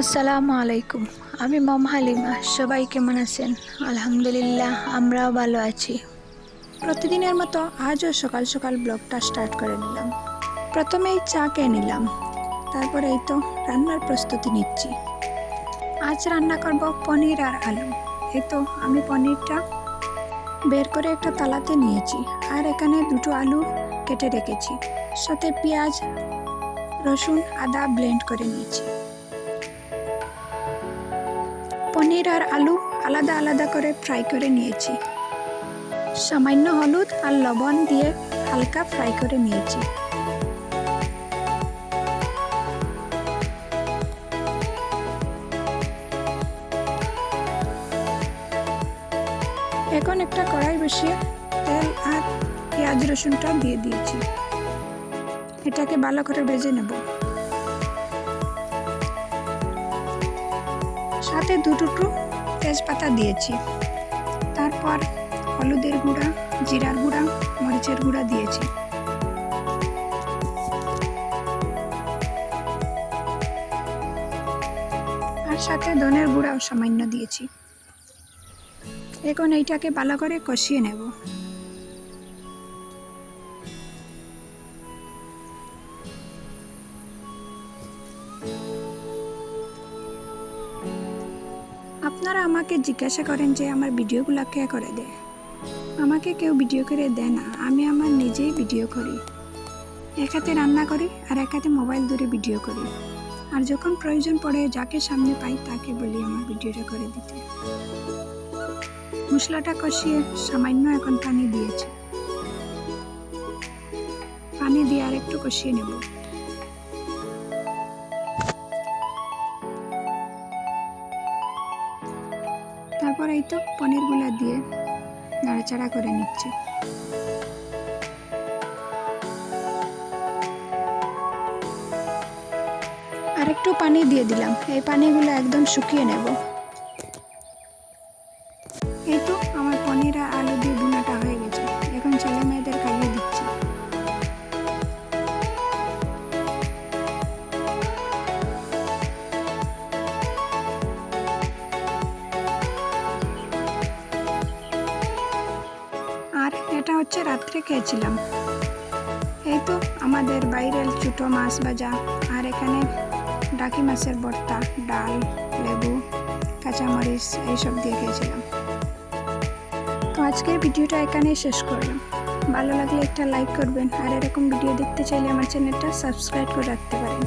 আসসালামু আলাইকুম। আমি মম হালিমা। সবাই কেমন আছেন? আলহামদুলিল্লাহ, আমরাও ভালো আছি। প্রতিদিনের মতো আজও সকাল সকাল ব্লগটা স্টার্ট করে নিলাম। প্রথমেই চা খেয়ে নিলাম, তারপরে এই তো রান্নার প্রস্তুতি নিচ্ছি। আজ রান্না করব পনির আর আলু। এই তো আমি পনিরটা বের করে একটা তালাতে নিয়েছি, আর এখানে দুটো আলু কেটে রেখেছি, সাথে পেঁয়াজ, রসুন, আদা ব্লেন্ড করে নিয়েছি। পনির আর আলু আলাদা আলাদা করে ফ্রাই করে নিয়েছি। সামান্য হলুদ আর লবণ দিয়ে হালকা ফ্রাই করে নিয়েছি। এখন একটা কড়াই বসিয়ে তেল আর পেঁয়াজ রসুনটা দিয়ে দিয়েছি। এটাকে ভালো করে ভেজে নেব। সাথে দুটো তেজপাতা দিয়েছি। তারপর হলুদের গুঁড়া, জিরার গুঁড়া, মরিচের গুঁড়া দিয়েছি। আর সাথে ধনের গুঁড়াও সামান্য দিয়েছি। এখন এইটাকে ভালো করে কষিয়ে নেব। আপনারা আমাকে জিজ্ঞাসা করেন যে আমার ভিডিওগুলো কে করে দেয়। আমাকে কেউ ভিডিও করে দেয় না, আমি আমার নিজেই ভিডিও করি। এক হাতে রান্না করি আর এক হাতে মোবাইল ধরে ভিডিও করি। আর যখন প্রয়োজন পড়ে যাকে সামনে পাই তাকে বলি আমার ভিডিওটা করে দিতে। মশলাটা কষিয়ে সামান্য এখন পানি দিয়েছি। পানি দিয়ে আর একটু কষিয়ে নেব। তারপর এই তো পনিরগুলো দিয়ে নাড়াচাড়া করে নিচ্ছি। আর একটু পানি দিয়ে দিলাম। এই পানিগুলো একদম শুকিয়ে নেব। এই তো আমার পনির আর আলু দিয়ে ভুনাটা হয়ে গেছে। এখন ছেলে মেয়েদের খাইয়ে দিচ্ছি। আর এটা হচ্ছে রাত্রে খেয়েছিলাম। এই তো আমাদের বাইরের ছোটো মাছ ভাজা, আর এখানে ডাকি মাছের ভর্তা, ডাল, লেবু, কাঁচামরিচ এইসব দিয়ে খেয়েছিলাম। তো আজকের ভিডিওটা এখানেই শেষ করলাম। ভালো লাগলে একটা লাইক করবেন, আর এরকম ভিডিও দেখতে চাইলে আমার চ্যানেলটা সাবস্ক্রাইব করে রাখতে পারেন।